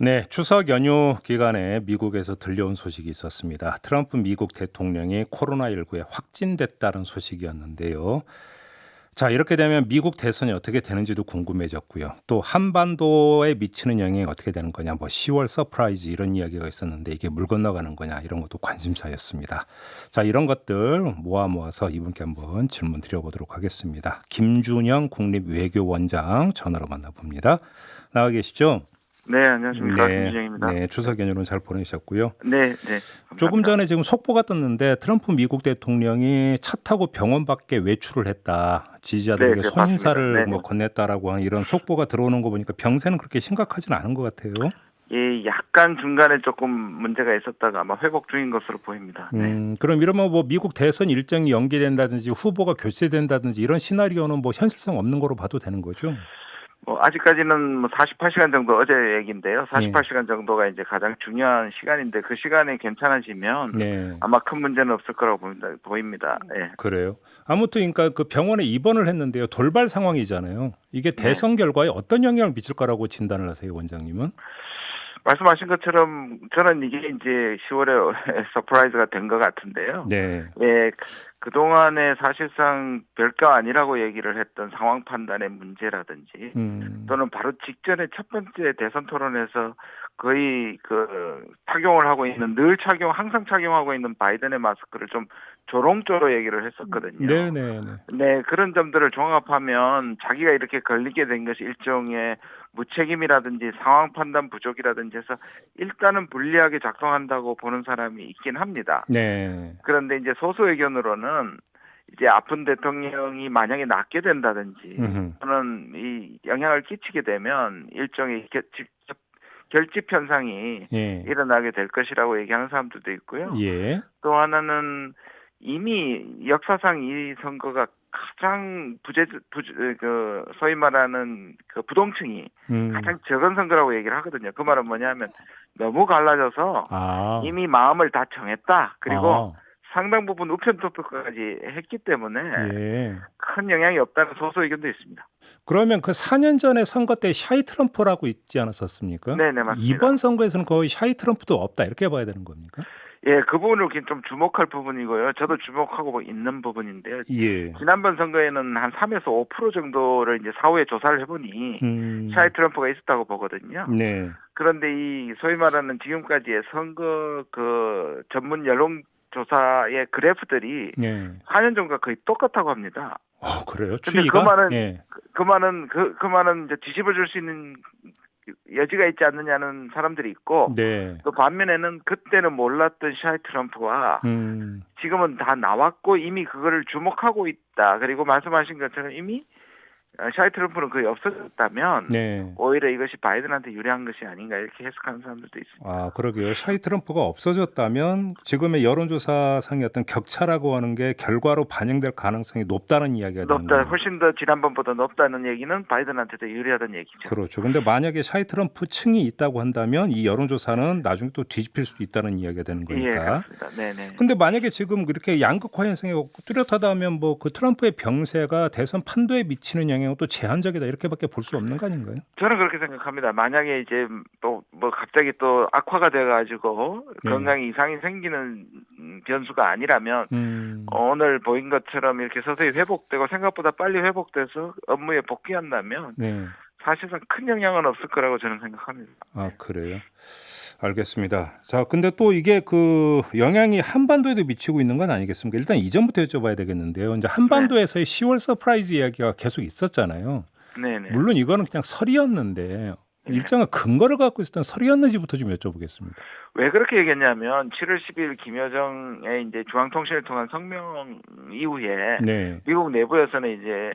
네, 추석 연휴 기간에 미국에서 들려온 소식이 있었습니다. 트럼프 미국 대통령이 코로나19에 확진됐다는 소식이었는데요. 자, 이렇게 되면 미국 대선이 어떻게 되는지도 궁금해졌고요. 또 한반도에 미치는 영향이 어떻게 되는 거냐, 뭐 10월 서프라이즈 이런 이야기가 있었는데 이게 물 건너가는 거냐 이런 것도 관심사였습니다. 자, 이런 것들 모아서 이분께 한번 질문 드려보도록 하겠습니다. 김준영 국립외교원장 전화로 만나봅니다. 나와 계시죠? 네, 안녕하십니까. 네, 김주정입니다. 네, 추석 연휴는 잘 보내셨고요. 네, 네, 조금 감사합니다. 전에 지금 속보가 떴는데 트럼프 미국 대통령이 차 타고 병원 밖에 외출을 했다. 네, 지지자들에게 네, 맞습니다. 손인사를 네, 뭐 네. 건넸다라고 하는 이런 속보가 들어오는 거 보니까 병세는 그렇게 심각하지는 않은 것 같아요. 예, 약간 중간에 조금 문제가 있었다가 아마 회복 중인 것으로 보입니다. 네. 그럼 이러면 뭐 미국 대선 일정이 연기된다든지 후보가 교체된다든지 이런 시나리오는 뭐 현실성 없는 거로 봐도 되는 거죠? 아직까지는 뭐 48시간 정도 어제 얘기인데요. 예, 48시간 정도가 이제 가장 중요한 시간인데 그 시간에 괜찮아지면 네, 아마 큰 문제는 없을 거라고 보입니다. 예. 그래요. 아무튼 그러니까 그 병원에 입원을 했는데요. 돌발 상황이잖아요. 이게 네. 대선 결과에 어떤 영향을 미칠 거라고 진단을 하세요, 원장님은? 말씀하신 것처럼 저는 이게 이제 10월에 서프라이즈가 된 것 같은데요. 네. 예, 그동안에 사실상 별거 아니라고 얘기를 했던 상황 판단의 문제라든지 음. 또는 바로 직전에 첫 번째 대선 토론에서 거의 그 착용을 하고 있는 항상 착용하고 있는 바이든의 마스크를 좀 조롱조로 얘기를 했었거든요. 네네네. 네, 그런 점들을 종합하면 자기가 이렇게 걸리게 된 것이 일종의 무책임이라든지 상황 판단 부족이라든지 해서 일단은 불리하게 작동한다고 보는 사람이 있긴 합니다. 네. 그런데 이제 소수 의견으로는 이제 아픈 대통령이 만약에 낫게 된다든지 음흠. 또는 이 영향을 끼치게 되면 일종의 결집 현상이 예. 일어나게 될 것이라고 얘기하는 사람들도 있고요. 예. 또 하나는 이미 역사상 이 선거가 가장 소위 말하는 그 부동층이 음. 가장 적은 선거라고 얘기를 하거든요. 그 말은 뭐냐면 너무 갈라져서 아. 이미 마음을 다 정했다. 그리고 아. 상당 부분 우편 투표까지 했기 때문에 예. 큰 영향이 없다는 소수 의견도 있습니다. 그러면 그 4년 전에 선거 때 샤이 트럼프라고 있지 않았었습니까? 네네, 이번 맞습니다. 선거에서는 거의 샤이 트럼프도 없다 이렇게 봐야 되는 겁니까? 예, 그 부분을 좀 주목할 부분이고요. 저도 주목하고 있는 부분인데요. 예. 지난번 선거에는 한 3에서 5% 정도를 이제 사후에 조사를 해보니 샤이 음. 트럼프가 있었다고 보거든요. 네. 그런데 이 소위 말하는 지금까지의 선거 그 전문 여론조사의 그래프들이 네. 4년 전과 거의 똑같다고 합니다. 그래요? 근데 추이가? 예. 그 말은 이제 뒤집어 줄 수 있는 여지가 있지 않느냐는 사람들이 있고 네. 또 반면에는 그때는 몰랐던 샤이 트럼프가 음. 지금은 다 나왔고 이미 그거를 주목하고 있다. 그리고 말씀하신 것처럼 이미 샤이 트럼프는 거의 없어졌다면 네. 오히려 이것이 바이든한테 유리한 것이 아닌가 이렇게 해석하는 사람들도 있습니다. 아, 그러게요. 샤이 트럼프가 없어졌다면 지금의 여론조사상의 어떤 격차라고 하는 게 결과로 반영될 가능성이 높다는 이야기가 되는 높다, 거네요. 훨씬 더 지난번보다 높다는 얘기는 바이든한테 더 유리하다는 얘기죠. 그렇죠. 근데 만약에 샤이 트럼프 층이 있다고 한다면 이 여론조사는 나중에 또 뒤집힐 수도 있다는 이야기가 되는 예, 거니까. 그렇습니다. 네네. 근데 만약에 지금 이렇게 양극화 현상이 뚜렷하다면 뭐 그 트럼프의 병세가 대선 판도에 미치는 영향은 또 제한적이다 이렇게밖에 볼 수 없는 거 아닌가요? 저는 그렇게 생각합니다. 만약에 이제 또 뭐 갑자기 또 악화가 돼가지고 네. 건강에 이상이 생기는 변수가 아니라면 음. 오늘 보인 것처럼 이렇게 서서히 회복되고 생각보다 빨리 회복돼서 업무에 복귀한다면 네. 사실상 큰 영향은 없을 거라고 저는 생각합니다. 아, 그래요? 알겠습니다. 자, 근데 또 이게 그 영향이 한반도에도 미치고 있는 건 아니겠습니까? 일단 이전부터 여쭤봐야 되겠는데요. 이제 네, 한반도에서의 10월 서프라이즈 이야기가 계속 있었잖아요. 네네. 물론 이거는 그냥 설이었는데 예. 일정한 근거를 갖고 있었던 설이었는지부터 좀 여쭤보겠습니다. 왜 그렇게 얘기했냐면 7월 10일 김여정의 이제 중앙통신을 통한 성명 이후에 네. 미국 내부에서는 이제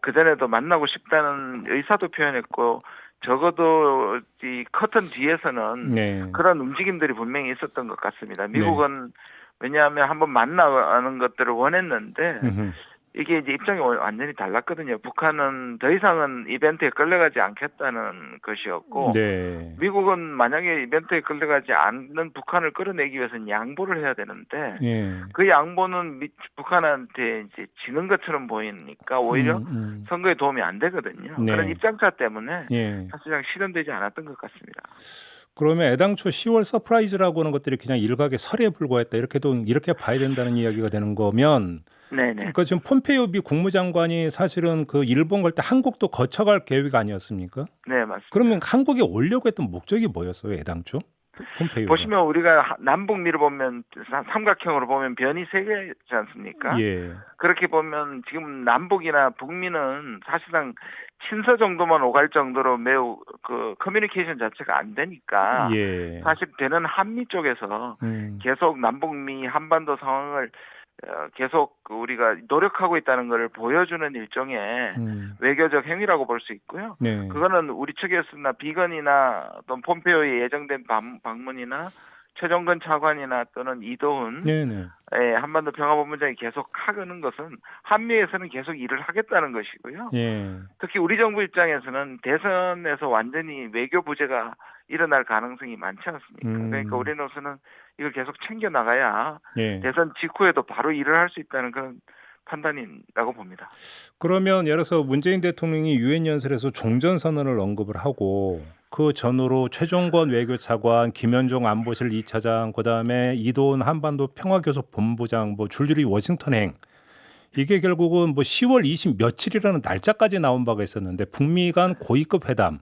그전에도 만나고 싶다는 의사도 표현했고 적어도 이 커튼 뒤에서는 네. 그런 움직임들이 분명히 있었던 것 같습니다. 네. 미국은 왜냐하면 한번 만나는 것들을 원했는데 음흠. 이게 이제 입장이 완전히 달랐거든요. 북한은 더 이상은 이벤트에 끌려가지 않겠다는 것이었고 네. 미국은 만약에 이벤트에 끌려가지 않는 북한을 끌어내기 위해서는 양보를 해야 되는데 예. 그 양보는 북한한테 이제 지는 것처럼 보이니까 오히려 음. 선거에 도움이 안 되거든요. 그런 네. 입장차 때문에 예. 사실상 실현되지 않았던 것 같습니다. 그러면 애당초 10월 서프라이즈라고 하는 것들이 그냥 일각의 설에 불과했다 이렇게 봐야 된다는 이야기가 되는 거면 네네. 그러니까 지금 폼페이오 미 국무장관이 사실은 그 일본 갈 때 한국도 거쳐갈 계획 아니었습니까? 네, 맞습니다. 그러면 한국에 오려고 했던 목적이 뭐였어요, 애당초? 폼페이오가. 보시면 우리가 남북미를 보면 삼각형으로 보면 변이 세 개지 않습니까? 예. 그렇게 보면 지금 남북이나 북미는 사실상 친서 정도만 오갈 정도로 매우 그 커뮤니케이션 자체가 안 되니까 예. 사실 되는 한미 쪽에서 계속 남북미 한반도 상황을 계속 우리가 노력하고 있다는 것을 보여주는 일종의 외교적 행위라고 볼 수 있고요. 네. 그거는 우리 측에서나 비건이나 또는 폼페이오에 예정된 방문이나 최종건 차관이나 또는 이도훈 네네. 한반도 평화본부장이 계속 하는 것은 한미에서는 계속 일을 하겠다는 것이고요. 예. 특히 우리 정부 입장에서는 대선에서 완전히 외교 부재가 일어날 가능성이 많지 않습니까? 그러니까 우리로서는 이걸 계속 챙겨 나가야 예. 대선 직후에도 바로 일을 할 수 있다는 그런 판단이라고 봅니다. 그러면 예를 들어서 문재인 대통령이 유엔 연설에서 종전선언을 언급을 하고 그 전후로 최종권 외교차관, 김현종 안보실 2차장, 그다음에 이도훈 한반도 평화교섭본부장 뭐 줄줄이 워싱턴행 이게 결국은 뭐 10월 20 며칠이라는 날짜까지 나온 바가 있었는데 북미 간 고위급 회담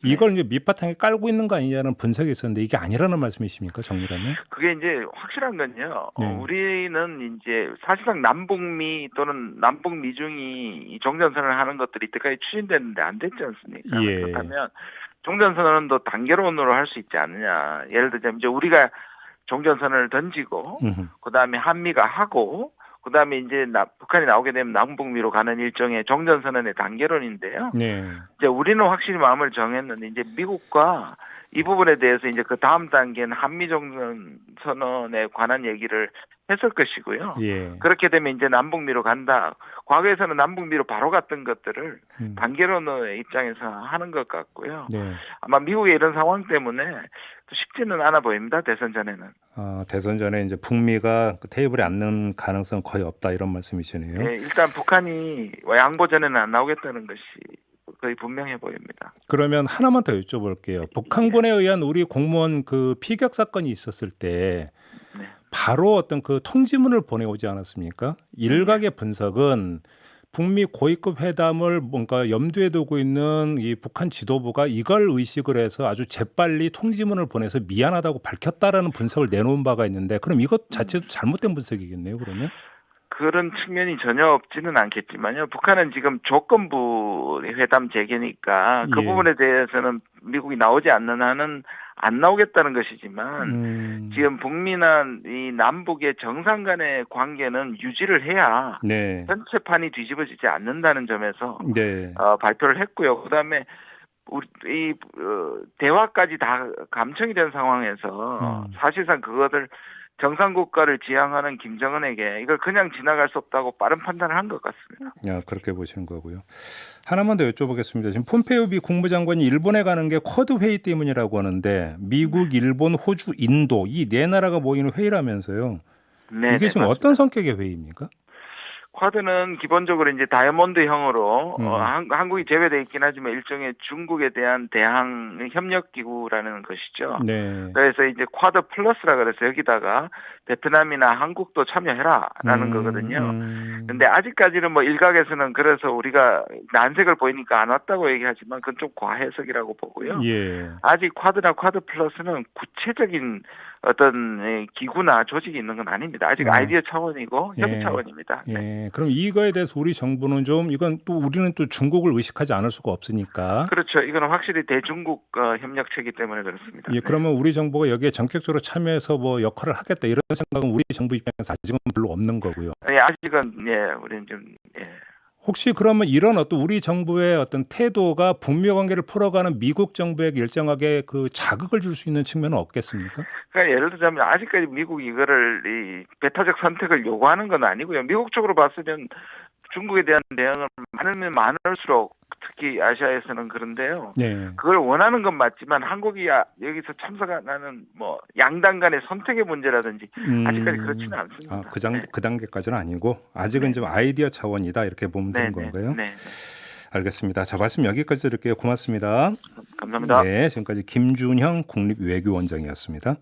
이걸 이제 밑바탕에 깔고 있는 거 아니냐는 분석이 있었는데 이게 아니라는 말씀이십니까, 정리라면? 그게 이제 확실한 건요. 네. 우리는 이제 사실상 남북미 또는 남북미중이 이 종전선언을 하는 것들이 이때까지 추진됐는데 안 됐지 않습니까? 예. 그렇다면 종전선언도 단계론으로 할 수 있지 않느냐. 예를 들자면 이제 우리가 종전선언을 던지고 그다음에 한미가 하고 그다음에 이제 북한이 나오게 되면 남북미로 가는 일종의 종전선언의 단계론인데요. 네. 이제 우리는 확실히 마음을 정했는데 이제 미국과 이 부분에 대해서 이제 그 다음 단계는 한미 종전선언에 관한 얘기를 했을 것이고요. 예. 그렇게 되면 이제 남북미로 간다. 과거에서는 남북미로 바로 갔던 것들을 단계론의 입장에서 하는 것 같고요. 네. 아마 미국의 이런 상황 때문에 또 쉽지는 않아 보입니다. 대선 전에는. 대선 전에 이제 북미가 그 테이블에 앉는 가능성 거의 없다 이런 말씀이시네요. 네, 일단 북한이 양보 전에는 안 나오겠다는 것이 거의 분명해 보입니다. 그러면 하나만 더 여쭤볼게요. 북한군에 의한 우리 공무원 그 피격 사건이 있었을 때 네. 바로 어떤 그 통지문을 보내오지 않았습니까? 일각의 분석은 북미 고위급 회담을 뭔가 염두에 두고 있는 이 북한 지도부가 이걸 의식을 해서 아주 재빨리 통지문을 보내서 미안하다고 밝혔다라는 분석을 내놓은 바가 있는데 그럼 이것 자체도 잘못된 분석이겠네요, 그러면? 그런 측면이 전혀 없지는 않겠지만요. 북한은 지금 조건부 회담 재개니까 그 예. 부분에 대해서는 미국이 나오지 않는 한은 안 나오겠다는 것이지만 지금 북미나 이 남북의 정상 간의 관계는 유지를 해야 네. 전체판이 뒤집어지지 않는다는 점에서 네. 발표를 했고요. 그다음에 우리 이 대화까지 다 감청이 된 상황에서 사실상 그것을 정상 국가를 지향하는 김정은에게 이걸 그냥 지나갈 수 없다고 빠른 판단을 한 것 같습니다. 그렇게 보시는 거고요. 하나만 더 여쭤보겠습니다. 지금 폼페이오 미 국무장관이 일본에 가는 게 쿼드 회의 때문이라고 하는데 미국, 일본, 호주, 인도 이 네 나라가 모이는 회의라면서요. 네, 이게 지금 맞습니다. 어떤 성격의 회의입니까? 쿼드는 기본적으로 이제 다이아몬드형으로 한국이 제외돼 있긴 하지만 일종의 중국에 대한 대항 협력 기구라는 것이죠. 네. 그래서 이제 쿼드 플러스라 그래서 여기다가 베트남이나 한국도 참여해라라는 거거든요. 근데 아직까지는 뭐 일각에서는 그래서 우리가 난색을 보이니까 안 왔다고 얘기하지만 그건 좀 과해석이라고 보고요. 예. 아직 쿼드나 쿼드 플러스는 구체적인 어떤 기구나 조직이 있는 건 아닙니다. 아직 아이디어 차원이고 협의 차원입니다. 네. 그럼 이거에 대해서 우리 정부는 좀 이건 또 우리는 또 중국을 의식하지 않을 수가 없으니까. 그렇죠. 이거는 확실히 대중국 협력체이기 때문에 그렇습니다. 예, 그러면 우리 정부가 여기에 전격적으로 참여해서 뭐 역할을 하겠다 이런 생각은 우리 정부 입장에서 아직은 별로 없는 거고요. 네, 아직은 우리는 좀 혹시 그러면 이런 어떤 우리 정부의 어떤 태도가 북미 관계를 풀어가는 미국 정부에게 일정하게 그 자극을 줄 수 있는 측면은 없겠습니까? 그러니까 예를 들자면 아직까지 미국이 이거를 이 배타적 선택을 요구하는 건 아니고요. 미국 쪽으로 봤으면 중국에 대한 대응을 많으면 많을수록 특히 아시아에서는 그런데요. 네. 그걸 원하는 건 맞지만 한국이 여기서 참석하는 뭐 양당 간의 선택의 문제라든지 아직까지 그렇지는 않습니다. 그 단계까지는 아니고 아직은 좀 아이디어 차원이다 이렇게 보면 되는 건가요? 네. 알겠습니다. 자, 말씀 여기까지 드릴게요. 고맙습니다. 감사합니다. 네, 지금까지 김준형 국립외교원장이었습니다.